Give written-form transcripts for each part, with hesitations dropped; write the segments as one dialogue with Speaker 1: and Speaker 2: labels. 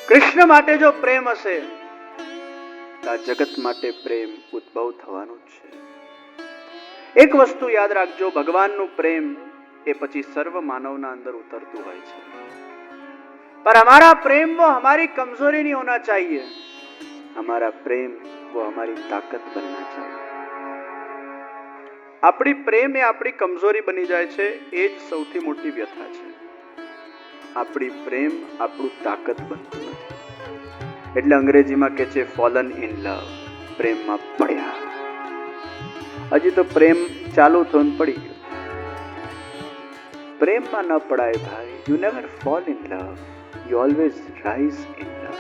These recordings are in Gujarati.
Speaker 1: કૃષ્ણ માટે જો પ્રેમ હશે તો આ જગત માટે પ્રેમ ઉદ્ભવ થવાનું જ છે. એક વસ્તુ યાદ રાખજો, ભગવાનનું પ્રેમ એ પછી સર્વ માનવના અંદર ઉતરતું હોય છે, पर हमारा प्रेम वो हमारी कमजोरी नहीं होना चाहिए, हमारा प्रेम वो हमारी ताकत बनना चाहिए. આપણી પ્રેમ એ આપણી કમજોરી બની જાય છે, એ જ સૌથી મોટી વ્યથા છે. આપણી પ્રેમ આપણું તાકાત બનતું નથી. એટલે અંગ્રેજીમાં કહે છે ફોલન ઇન લવ, પ્રેમમાં પડ્યા. હજી તો પ્રેમ ચાલુ થયો ને પડી ગયો. પ્રેમમાં ન પડાય ભાઈ. You never fall in love, you always rise in love.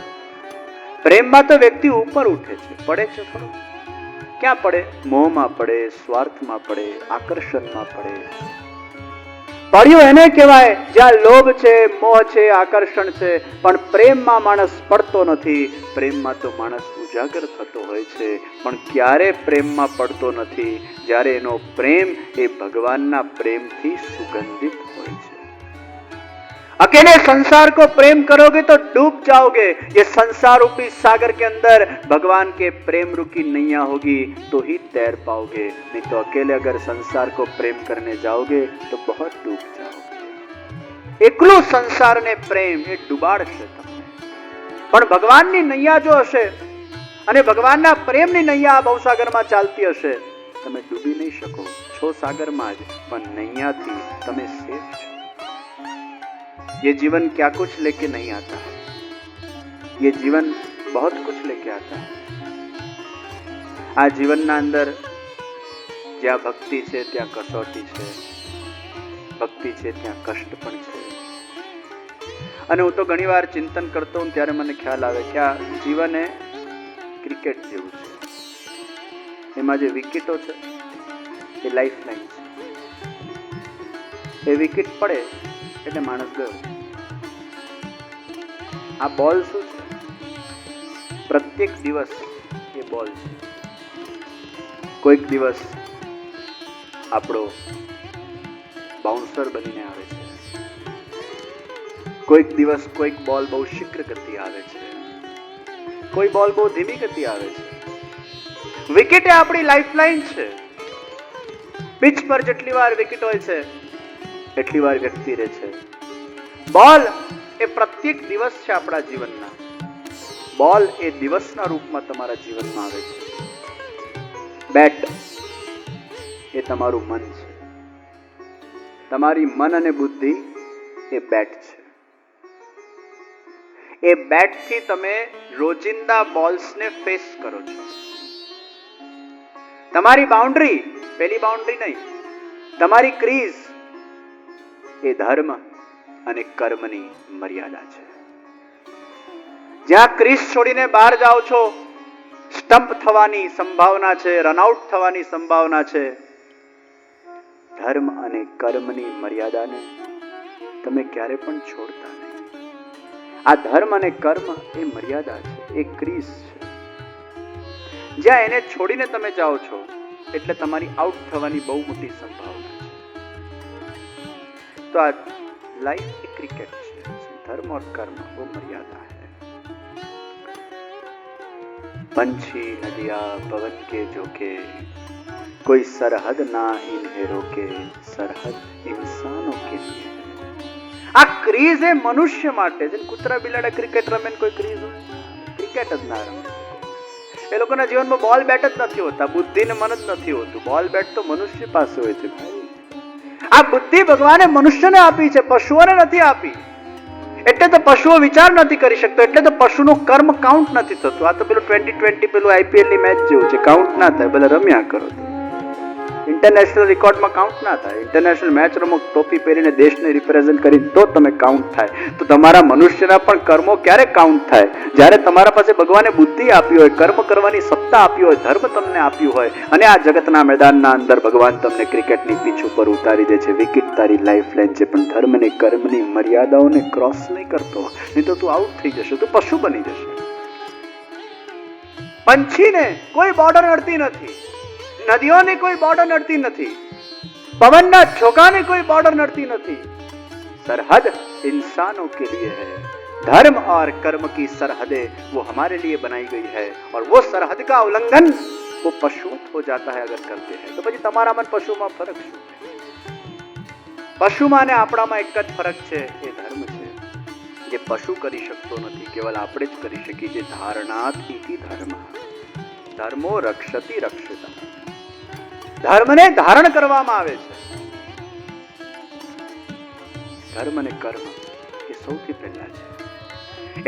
Speaker 1: પ્રેમમાં તો વ્યક્તિ ઉપર ઉઠે છે, પડે છે થોડું. ક્યાં પડે? મોહમાં પડે, સ્વાર્થમાં પડે, આકર્ષણમાં પડે. પડ્યું એને કહેવાય જ્યાં લોભ છે, મોહ છે, આકર્ષણ છે. પણ પ્રેમમાં માણસ પડતો નથી. પ્રેમમાં તો માણસ ઉજાગર થતો હોય છે, પણ ક્યારે પ્રેમમાં પડતો નથી જ્યારે એનો પ્રેમ એ ભગવાનના પ્રેમથી સુગંધિત હોય છે. अकेले संसार को प्रेम करोगे तो डूब जाओगे. ये संसार रूपी सागर के अंदर भगवान के प्रेम रूपी नैया होगी तो ही तैर पाओगे, नहीं तो अकेले अगर संसार को प्रेम करने जाओगे तो बहुत डूब जाओगे. એકલું સંસારને પ્રેમ એ ડૂબાડશે તમને. પણ ભગવાનની નૈયા જો હશે અને ભગવાનના પ્રેમની નૈયા આ ભવસાગરમાં ચાલતી હશે, તમે ડૂબી નહીં શકો. છો સાગરમાં જ, પણ નૈયાથી તમે સેફ છો. ये जीवन क्या कुछ लेके नहीं आता है, ये जीवन बहुत कुछ लेके आता है. આ જીવનના અંદર જ્યાં ભક્તિ છે ત્યાં કસોટી છે, ભક્તિ છે ત્યાં કષ્ટ પણ છે. અને હું તો ઘણી વાર ચિંતન કરતો હું ત્યારે મને ખ્યાલ આવે કે આ જીવન એ ક્રિકેટ જેવું છે. એમાં જે વિકેટો છે એ લાઈફ લાઈન છે. એ વિકેટ પડે એટલે માણસ ગયો. આ બોલ શું છે? પ્રત્યેક દિવસ એ બોલ છે. કોઈક દિવસ આપણો બાઉન્સર બનીને આવે છે, કોઈક દિવસ કોઈક બોલ બહુ શીઘ્ર ગતિ આવે છે, કોઈ બોલ બહુ ધીમી ગતિ આવે છે. વિકેટ એ આપણી લાઈફલાઈન છે. પિચ પર જેટલી વાર વિકેટ હોય છે એટલી વાર વ્યક્તિ રહે છે. બોલ એ પ્રત્યેક દિવસ છે આપણા જીવનના. બોલ એ દિવસના રૂપમાં તમારા જીવનમાં આવે છે. બેટ એ તમારું મન છે. તમારી મન અને બુદ્ધિ એ બેટ છે. એ બેટથી તમે રોજિંદા બોલ્સને ફેસ કરો છો. તમારી બાઉન્ડ્રી, પેલી બાઉન્ડ્રી નહીં, તમારી ક્રીઝ એ ધર્મ અને કર્મની મર્યાદા છે. જ્યાં ક્રીઝ છોડીને બહાર જાઓ છો, સ્ટમ્પ થવાની સંભાવના છે, રનઆઉટ થવાની સંભાવના છે. ધર્મ અને કર્મની મર્યાદાને તમે ક્યારે પણ છોડતા નહીં. આ ધર્મ અને કર્મ એ મર્યાદા છે, એ ક્રીઝ છે. જ્યાં એને છોડીને તમે જાઓ છો એટલે તમારી આઉટ થવાની બહુ મોટી સંભાવના છે. तो आज लाइफ की क्रिकेट है, धर्म और कर्म वो मर्यादा है. पंछी नदियां पवन के जोके, कोई सरहद ना इन्हें रोके, सरहद इंसानों के लिए. આ ક્રીઝ એ મનુષ્ય માટે છે. કૂતરા બિલાડા ક્રિકેટ રમે ને કોઈ ક્રીઝ હોય? ક્રિકેટ જ ના રમે. એ લોકોના જીવનમાં બોલ બેટ જ નથી હોતા, બુદ્ધિ ને મન જ નથી હોતું. બોલ બેટ તો મનુષ્ય પાસે હોય છે. આ બુદ્ધિ ભગવાને મનુષ્યને આપી છે, પશુઓને નથી આપી. એટલે તો પશુઓ વિચાર નથી કરી શકતો, એટલે તો પશુનું કર્મ કાઉન્ટ નથી થતું. આ તો પેલું 2020 પેલું આઈપીએલ ની મેચ જેવું છે, કાઉન્ટ ના થાય. ભલે રમ્યા કરો, ઇન્ટરનેશનલ રેકોર્ડમાં કાઉન્ટ ના થાય. ઇન્ટરનેશનલ મેચ રમો ટોપી પહેરીને દેશને રિપ્રેઝન્ટ કરી તો તમે કાઉન્ટ થાય. તો તમારા મનુષ્યના પણ કર્મો ક્યારે કાઉન્ટ થાય? જ્યારે તમારા પાસે ભગવાને બુદ્ધિ આપી હોય, કર્મ કરવાની સત્તા આપી હોય, ધર્મ તમને આપ્યું હોય, અને આ જગતના મેદાનના અંદર ભગવાન તમને ક્રિકેટની પીચ ઉપર ઉતારી દે છે. વિકેટ તારી લાઈફ લાઈન છે, પણ ધર્મ અને કર્મની મર્યાદાઓને ક્રોસ નહીં કરતો, નહીં તો તું આઉટ થઈ જશે, તું પશુ બની જશે. પંછીને કોઈ બોર્ડર નડતી નથી, નદીઓની કોઈ બોર્ડર નડતી નથી, પવનના ઝોકાની કોઈ બોર્ડર નડતી નથી. સરહદ इंसानों के लिए है, धर्म और कर्म की सरहदें वो हमारे लिए बनाई गई है और वो सरहद का उल्लंघन वो पशुवत हो जाता है अगर करते हैं तो પછી તમારામાં પશુમાં ફરક શું? પશુમાં ને આપણામાં એક જ ફરક છે, એ ધર્મ છે જે પશુ કરી શકતો નથી, કેવલ આપણે જ કરી શકીએ છીએ. ધારણાત ઇતિ ધર્મ, ધર્મો રક્ષતિ રક્ષિત. ધર્મને ધારણ કરવામાં આવે છે. ધર્મ અને કર્મ એ સૌથી પહેલા છે.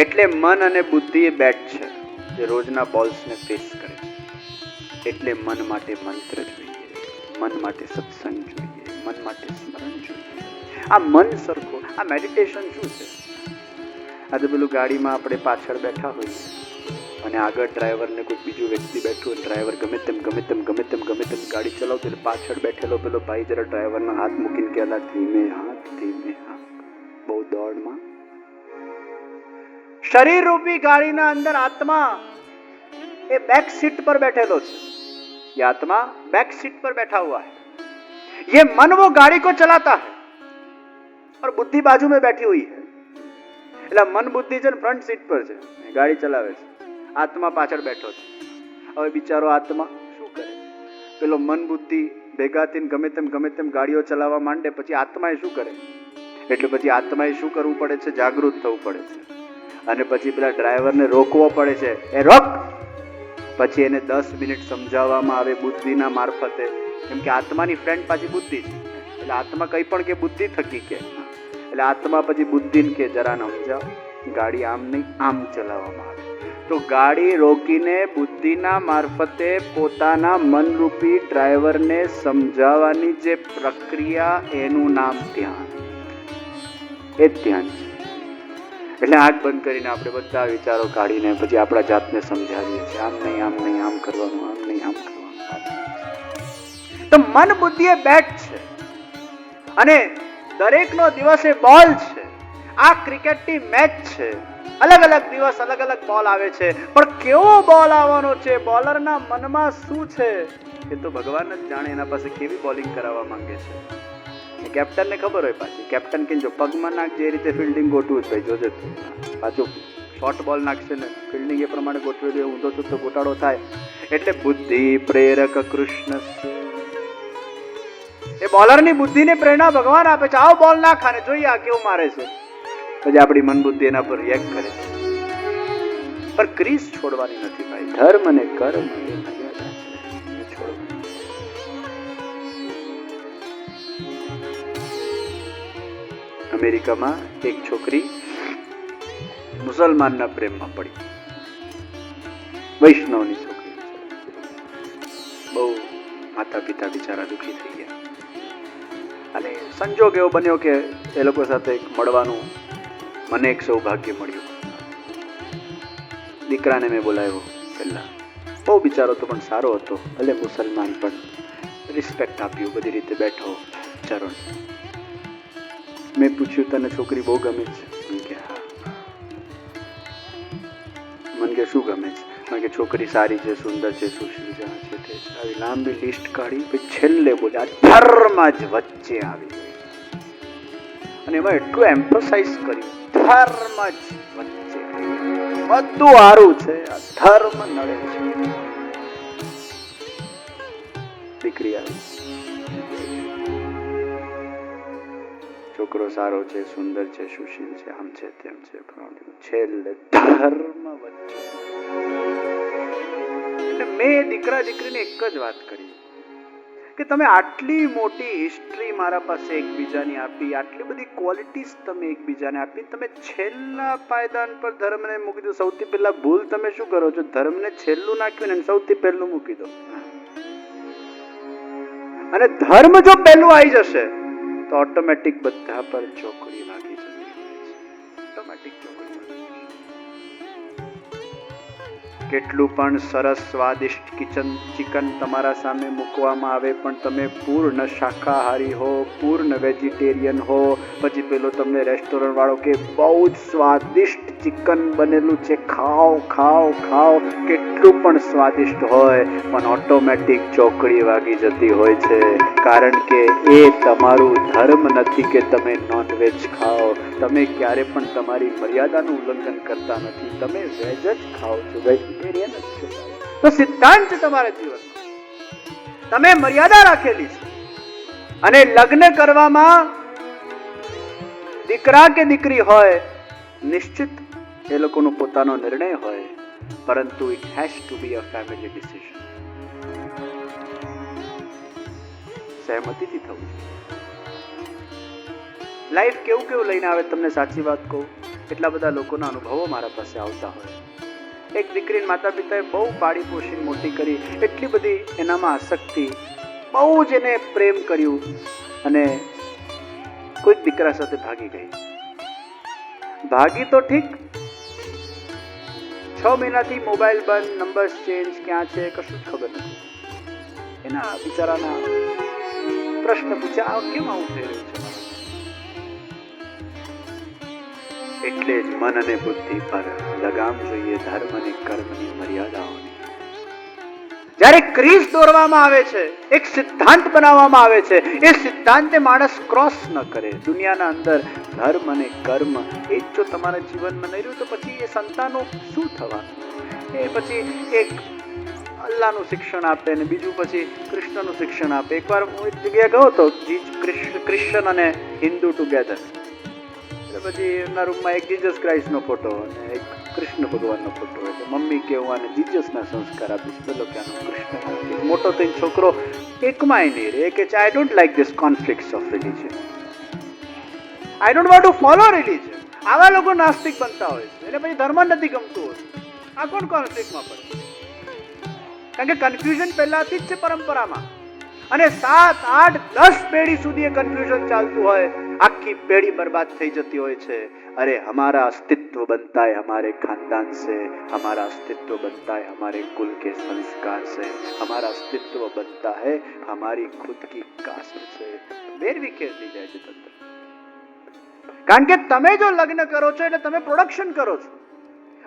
Speaker 1: એટલે મન અને બુદ્ધિ એ બેટ છે જે રોજના બોલ્સને ફેસ કરે છે. એટલે મન માટે મંત્ર જોઈએ, મન માટે સત્સંગ જોઈએ, મન માટે સ્મરણ જોઈએ. આ મન સરખો, આ મેડિટેશન શું છે? આજે પેલું ગાડીમાં આપણે પાછળ બેઠા હોઈએ અને આગળ ડ્રાઈવર ને કોઈ બીજું વ્યક્તિ બેઠું હોય, ડ્રાઈવર ગમે તેમ ગાડી ચલાવતો એટલે પાછળ બેઠેલો પેલો ભાઈ જરા ડ્રાઈવરનો હાથ મૂકીને કહેલા ધીમે હાથ, બહુ દોડમાં. शरीर रूपी गाड़ी ना अंदर आत्मा ये बैक सीट पर बैठेलो છે. ये आत्मा बैक सीट पर बैठा हुआ है. ये मन वो गाड़ी को चलाता है और बुद्धि बाजू में बैठी हुई है. એટલે મન બુદ્ધિ છે ને ફ્રન્ટ સીટ પર છે, ગાડી ચલાવે છે. આત્મા પાછળ બેઠો છે. હવે બિચારો આત્મા શું કરે? પેલો મન બુદ્ધિ ભેગા થઈને ગમે તેમ ગાડીઓ ચલાવવા માંડે, પછી આત્માએ શું કરે? એટલે પછી આત્માએ શું કરવું પડે છે? જાગૃત થવું પડે છે. અને પછી પેલા ડ્રાઈવરને રોકવો પડે છે, એ રોક. પછી એને 10 મિનિટ સમજાવવામાં આવે બુદ્ધિના મારફતે, કેમ કે આત્માની ફ્રેન્ડ પાછી બુદ્ધિ છે. એટલે આત્મા કંઈ પણ કે બુદ્ધિ થકી કે, એટલે આત્મા પછી બુદ્ધિને કે જરા સમજાવ, ગાડી આમ નહીં આમ ચલાવવામાં આવે. તો ગાડી રોકીને બુદ્ધિના મારફતે પોતાના મનરૂપી ડ્રાઈવરને સમજાવવાની જે પ્રક્રિયા, એનું નામ ધ્યાન. એ જ ધ્યાન છે. એટલે આંખ બંધ કરીને આપણે બધા વિચારો કાઢીને પછી આપણા જાતને સમજાવીએ છીએ, આમ નહીં આમ કરવાનું, આમ નહીં આમ કરવાનું. તો મન બુદ્ધિ એ બેટ છે અને દરેકનો દિવસ એ બોલ છે. આ ક્રિકેટની મેચ છે. અલગ અલગ દિવસ અલગ અલગ બોલ આવે છે, પણ કેવો બોલ આવવાનો છે, બોલરના મનમાં શું છે એ તો ભગવાન જ જાણે. એના પાસે કેવી બોલિંગ કરાવવા માંગે છે કેપ્ટન ને ખબર હોય. પાછી કેપ્ટન કે જો પગમાં નાખજે એ રીતે ફિલ્ડિંગ ગોઠવું જ ભાઈ, જોજે પાછું શોર્ટ બોલ નાખશે ને ફિલ્ડિંગ એ પ્રમાણે ગોઠવી દે, ઊંધો ચૂકતો ગોટાળો થાય. એટલે બુદ્ધિ પ્રેરક કૃષ્ણ, એ બોલરની બુદ્ધિને પ્રેરણા ભગવાન આપે છે. આવો બોલ નાખ અને જોઈએ આ કેવું મારે છે. પછી આપણી મન બુદ્ધિ એના પર રિએક્ટ કરે છે. પણ ક્રીઝ છોડવાની નથી ભાઈ. ધર્મ અને કર્મ અમેરિકામાં એક છોકરી મુસલમાનના પ્રેમમાં પડી. વૈષ્ણવની છોકરી. બહુ માતા પિતા બિચારા દુઃખી થઈ ગયા અને સંજોગ એવો બન્યો કે એ લોકો સાથે મળવાનું મને એક સૌભાગ્ય મળ્યું. દીકરાને મેં બોલાવ્યો પહેલા. બહુ બિચારો તો પણ સારો હતો, ભલે મુસલમાન પણ રિસ્પેક્ટ આપ્યું, બધી રીતે બેઠો ચરણ. મેં પૂછ્યું તને છોકરી બહુ ગમે છે? મને કે હા. મને કે શું ગમે છે? મને કે છોકરી સારી છે, સુંદર છે, સુશીલ છે, છે તે આવી લાંબી લિસ્ટ કાઢી. પછી છેલ્લે બોલ્યા ધર્મ જ વચ્ચે આવી ગઈ અને એમાં એટલું એમ્ફસાઇઝ કર્યું, ધર્મ જ વચ્ચે. બધું સારું છે, આ ધર્મ નડે છે. દીકરી આવી. છોકરો સારો છે, સુંદર છે, સુશીલ છે, આમ છે તેમ છે, છેલ્લે ધર્મ વચ્ચે. એટલે મેં દીકરા દીકરીને એક જ વાત કરી કે તમે આટલી મોટી હિસ્ટ્રી મારા પાસે એકબીજાની આપી, આટલી બધી ક્વોલિટીઝ તમે એકબીજાને આપી, તમે છેલ્લા પાયદાન પર ધર્મને મૂકી દો. સૌથી પહેલા ભૂલ તમે શું કરો છો? ધર્મને છેલ્લું નાખ્યું ને સૌથી પહેલું મૂકી દો. અને ધર્મ જો પહેલું આવી જશે તો ઓટોમેટિક બધા પર ચોકડી લાગી જશે. ઓટોમેટિક ચોકડી. કેટલું પણ સરસ સ્વાદિષ્ટ ચિકન તમારા સામે મૂકવામાં આવે પણ તમે પૂર્ણ શાકાહારી હો, પૂર્ણ વેજીટેરિયન હો, પછી પેલો તમને રેસ્ટોરન્ટ વાળો કે બહુ જ સ્વાદિષ્ટ ચિકન બનેલું છે, ખાઓ ખાઓ ખાઓ, કેટલું પણ સ્વાદિષ્ટ હોય પણ ઓટોમેટિક ચોકડી વાગી જતી હોય છે, કારણ કે એ તમારું ધર્મ નથી કે તમે નોનવેજ ખાઓ. તમે ક્યારે પણ તમારી મર્યાદાનું ઉલ્લંઘન કરતા નથી, તમે વેજ જ ખાઓ છો, વેજીટેરિયન જ છો. તો સિદ્ધાંત છે તમારા જીવનમાં, તમે મર્યાદા રાખેલી છે. અને લગ્ન કરવામાં દીકરા કે દીકરી હોય, નિશ્ચિત એ લોકોનો પોતાનો નિર્ણય હોય, પરંતુ it has to be a family decision. સહેમતીથી થવું. લાઈફ કેવું કેવું લઈને આવે તમને સાચી વાત કહું, એટલા બધા લોકોના અનુભવો મારા પાસે આવતા હોય. એક દીકરીને માતા પિતાએ બહુ પાળી પોષીને મોટી કરી, એટલી બધી એનામાં આસક્તિ, બહુ જ એને પ્રેમ કર્યું, અને કોઈક દીકરા સાથે ભાગી ગઈ. ભાગી તો ઠીક, 6 મહિનાથી મોબાઈલ બંધ, નંબર્સ ચેન્જ, ક્યાં છે કશું જ ખબર નથી. એના બિચારાના પ્રશ્ન પૂછ્યા, કેમ આવું થઈ રહ્યું છે? એટલે જ મન અને બુદ્ધિ પર લગામ જોઈએ, ધર્મ અને કર્મની મર્યાદાઓની. જ્યારે ક્રીઝ દોરવામાં આવે છે, એક સિદ્ધાંત બનાવવામાં આવે છે, એ સિદ્ધાંતે માણસ ક્રોસ ન કરે. દુનિયાના અંદર ધર્મ અને કર્મ એ જો તમારા જીવનમાં નહીં રહ્યું તો પછી એ સંતાનો શું થવાનું? એ પછી એક અલ્લાહનું શિક્ષણ આપે ને બીજું પછી કૃષ્ણનું શિક્ષણ આપે. એકવાર હું એક જગ્યાએ ગયો હતો, ક્રિશ્ચન અને હિન્દુ ટુગેધર. પછી એમના રૂમમાં એક જીસસ ક્રાઇસ્ટનો ફોટો અને એક કૃષ્ણ ભગવાનનો ફોટો. એટલે મમ્મી કે હું આને જીસસના સંસ્કાર આપીશ, પેલો કે આનો કૃષ્ણ આપીશ. મોટો થઈને છોકરો એકમાંય નહીં રહે કે I don't like this conflicts of religion, I don't want to follow religion. આવા લોકો નાસ્તિક બનતા હોય છે, એટલે પછી ધર્મ નથી ગમતું હોય. આ કોણ કોન્ફ્લિક્ટમાં પડે? કારણ કે કન્ફ્યુઝન પહેલાથી જ છે પરંપરામાં, અને 7, 8, 10 પેઢી સુધી એ કન્ફ્યુઝન ચાલતું હોય, આખી પેઢી બરબાદ થઈ જતી હોય છે. अरे हमारा अस्तित्व बनता है हमारे खानदान से, हमारा अस्तित्व बनता है हमारे कुल के संस्कार से, हमारा अस्तित्व बनता है हमारी खुद की कास्ट से. વેરવી ખેંચી જાય છે તંત્ર. કારણ કે તમે જો લગ્ન કરો છો એટલે તમે પ્રોડક્શન કરો છો,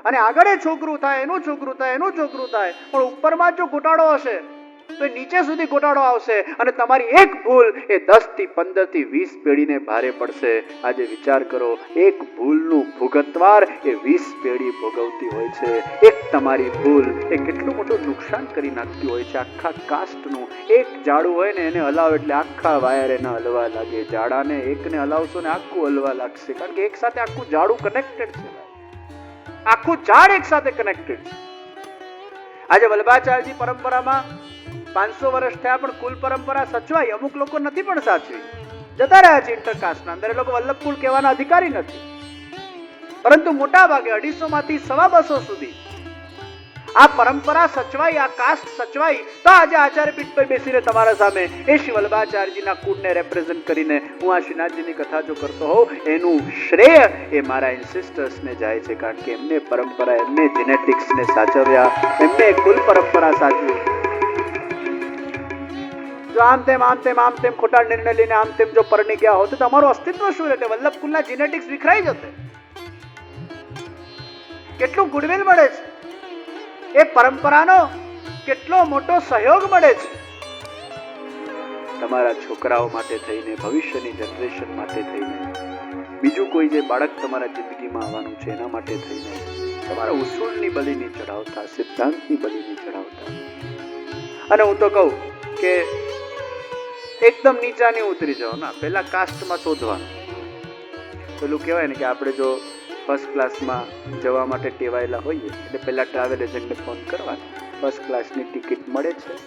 Speaker 1: અને આગળ એ છોકરું થાય, એનું છોકરું થાય, એનું છોકરું થાય, પણ ઉપરમાં જો ઘોટાડો હશે તો નીચે સુધી ઘોટાડો આવશે, અને તમારી એક ભૂલ એ 10 થી 15 થી 20 પેઢીને ભારે પડશે. આજે વિચાર કરો, એક ભૂલનું ભોગતવાર એ 20 પેઢી ભોગવતી હોય છે. એક તમારી ભૂલ એ કેટલું મોટું નુકસાન કરી નાખતી હોય છે આખા કાસ્ટનું. એક જાડું હોય ને એને હલાવો એટલે આખા વાયર એને હલવા લાગે. જાડાને એકને હલાવશો ને આખું હલવા લાગશે, કારણ કે એક સાથે આખું જાડું કનેક્ટેડ છે, આખું ઝાડ એક સાથે કનેક્ટેડ છે. આજે વલ્લભાચાર્યજી પરંપરામાં 500 વર્ષ થયા પણ કુલ પરંપરા સચવાઈ. અમુક લોકો નથી પણ સાચવી, જતા રહ્યા છે ઇન્ટરકાસ્ટના અંદર. એ લોકો વલ્લભ કુળ કહેવાના અધિકારી નથી, પરંતુ મોટા ભાગે 250 માંથી 250 સુધી આ પરંપરા સચવાઈ, આ કાસ્ટ સચવાઈ. તો આજે આચાર્યપીઠ પર બેસીને તમારા સામે એ શ્રી વલ્લભાચાર્યજીના કુળને રેપ્રેઝન્ટ કરીને હું આ શ્રીનાથજીની કથા જો કરતો હોઉં, એનું શ્રેય એ મારા એન્સિસ્ટર્સને જાય છે, કારણ કે એમને પરંપરા, એમને જેનેટિક્સને સાચવ્યા, એમને કુલ પરંપરા સાચવી. જો આમ તેમ ખોટા નિર્ણય લઈને આમ તેમ જો પરણી ગયા હોત તો તમારું અસ્તિત્વ શું રહેતે? વલ્લભ કુલના જેનેટિક્સ વિખરાઈ જતે. કેટલું ગુડવિલ મળે છે, એ પરંપરાનો કેટલો મોટો સહયોગ મળે છે તમારા છોકરાઓ માટે થઈને, ભવિષ્યની જનરેશન માટે થઈને, બીજું કોઈ જે બાળક તમારા જિંદગીમાં આવવાનું છે એના માટે થઈને. તમારા ઉસૂલની બલિ નહીં ચડાવતા, સિદ્ધાંતની બલિ નહીં ચડાવતા. અને હું તો કહું કે એકદમ નીચા નહીં ઉતરી જાઓ ના, પહેલા કાસ્ટમાં શોધવાનું. પેલું કહેવાય ને કે આપણે જો ફર્સ્ટ ક્લાસમાં જવા માટે ટેવાયેલા હોઈએ એટલે પહેલા ટ્રાવેલ એજન્ટને ફોન કરવાનો, ફર્સ્ટ ક્લાસની ટિકિટ મળે છે?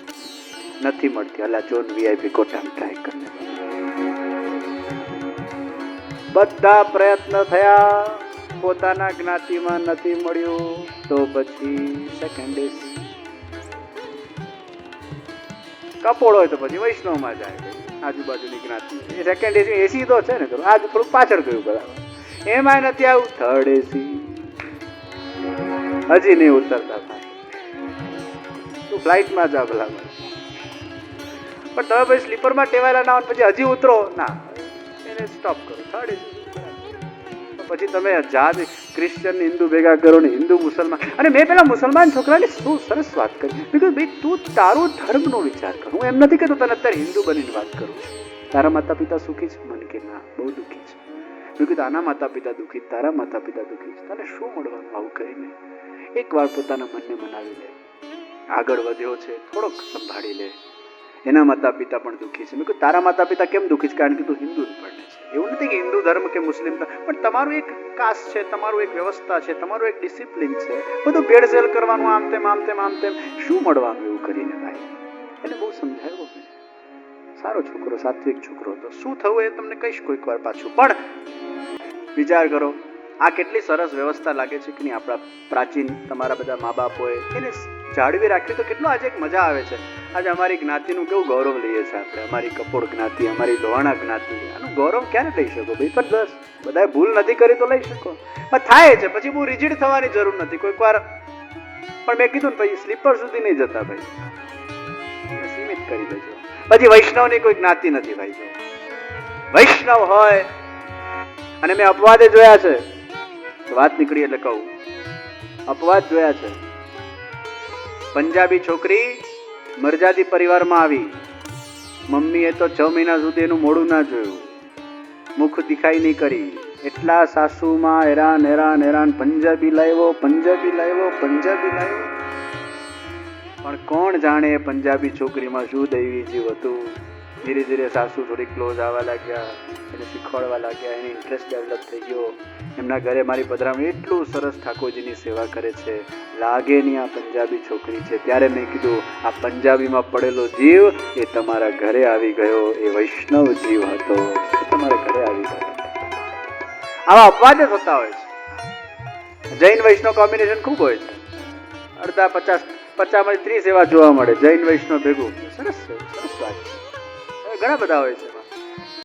Speaker 1: નથી મળતી, અલા જોન વીઆઈપી કોટામાં ટ્રાય કરને. બધા પ્રયત્ન થયા, પોતાના જ્ઞાતિમાં નથી મળ્યું, તો પછી સેકન્ડ એસી. કપોળ હોય તો પછી વૈષ્ણવમાં જાય, આજુબાજુની જ્ઞાતિ. સેકન્ડ એસી, એસી તો છે ને, આજ થોડુંક પાછળ ગયું બરાબર. એમાં નથી આવું થર્ડ એસી, હજી નહીં ઉતરતા થાય. તું ફ્લાઇટમાં જા ભલામાં. પણ તમે પછી સ્લીપરમાં ટેવાયેલા ના હોય પછી હજી ઉતરો ના, એને સ્ટોપ કરો, થર્ડ એસી. પછી તમે જાત ક્રિશ્ચિયન હિન્દુ ભેગા કરો ને હિન્દુ મુસલમાન. અને મેં પેલા મુસલમાન છોકરાને શું સરસ વાત કરી. મેં કીધું ભાઈ તું તારો ધર્મનો વિચાર કર. હું એમ નથી કહેતો તને અત્યારે હિન્દુ બનીને વાત કરું. તારા માતા પિતા સુખી છે? મને કે ના, બહુ દુઃખી છે. મેં કીધું આના માતા પિતા દુઃખી, તારા માતા પિતા દુઃખી છે, તને શું મળવાનું આવું કરીને? એકવાર પોતાના મનને મનાવી લે. આગળ વધ્યો છે, થોડોક સંભાળી લે. એના માતા પિતા પણ દુઃખી છે. મેં કહ્યું તારા માતા પિતા કેમ દુઃખી છે? કારણ કે તું હિન્દુ પડે છે. એવું નથી કે હિન્દુ ધર્મ કે મુસ્લિમ ધર્મ, પણ તમારું એક કાસ્ટ છે, તમારું એક વ્યવસ્થા છે, તમારું એક ડિસિપ્લિન છે. બધું ભેળસેળ કરવાનું આમ તેમ આમ તેમ આમ તેમ શું મળવાનું એવું કરીને? ભાઈ એને બહુ સમજાવ્યો. સારો છોકરો, સાત્વિક છોકરો હતો. શું થયું એ તમને કહીશ કોઈક વાર પાછું. પણ વિચાર કરો આ કેટલી સરસ વ્યવસ્થા લાગે છે કે નહીં? આપણા પ્રાચીન તમારા બધા મા બાપોએ એને જાળવી રાખ્યું તો કેટલો આજે એક મજા આવે છે. આજે અમારી જ્ઞાતિનું કેવું ગૌરવ લઈએ છીએ આપણે. અમારી કપોળ જ્ઞાતિ, અમારી લોહાણા જ્ઞાતિ, આનું ગૌરવ ક્યારે લઈ શકો ભાઈ? પણ બસ બધાએ ભૂલ નથી કરી તો લઈ શકો. પણ થાય છે પછી બહુ રિજિડ થવાની જરૂર નથી. કોઈક વાર પણ મેં કીધું ને ભાઈ સ્લીપર સુધી નહીં જતા ભાઈ, સીમિત કરી દેજો. પછી વૈષ્ણવની કોઈ જ્ઞાતિ નથી ભાઈ. જો વૈષ્ણવ હોય, અને મેં અપવાદે જોયા છે, વાત નીકળી એટલે કહું, અપવાદ જોયા છે. પંજાબી છોકરી મરજાદી પરિવારમાં આવી, મમ્મીએ તો 6 મહિના સુધી એનું મોઢું ના જોયું, મુખ દિખાઈ નહીં કરી. એટલા સાસુમાં હેરાન હેરાન હેરાન, પંજાબી લાવ્યો, પંજાબી લાવ્યો, પંજાબી લાવ્યો. પણ કોણ જાણે પંજાબી છોકરીમાં શું દૈવી જીવ હતું. ધીરે ધીરે સાસુ થોડી ક્લોઝ આવવા લાગ્યા, એને શીખવાડવા લાગ્યા, એને ઇન્ટરેસ્ટ ડેવલપ થઈ ગયો. એમના ઘરે મારી પધરામણી એટલું સરસ ઠાકોરજીની સેવા કરે છે, લાગે નહીં આ પંજાબી છોકરી છે. ત્યારે મેં કીધું આ પંજાબીમાં પડેલો જીવ એ તમારા ઘરે આવી ગયો, એ વૈષ્ણવ જીવ હતો, એ તમારા ઘરે આવી ગયો. આવા અપવાદ જ હોતા હોય છે. જૈન વૈષ્ણવ કોમ્બિનેશન ખૂબ હોય છે. અડધા 50 માં 30 એવા જોવા મળે જૈન વૈષ્ણવ ભેગું. સરસ છે, સરસ વાત છે. ઘણા બધા હોય છે.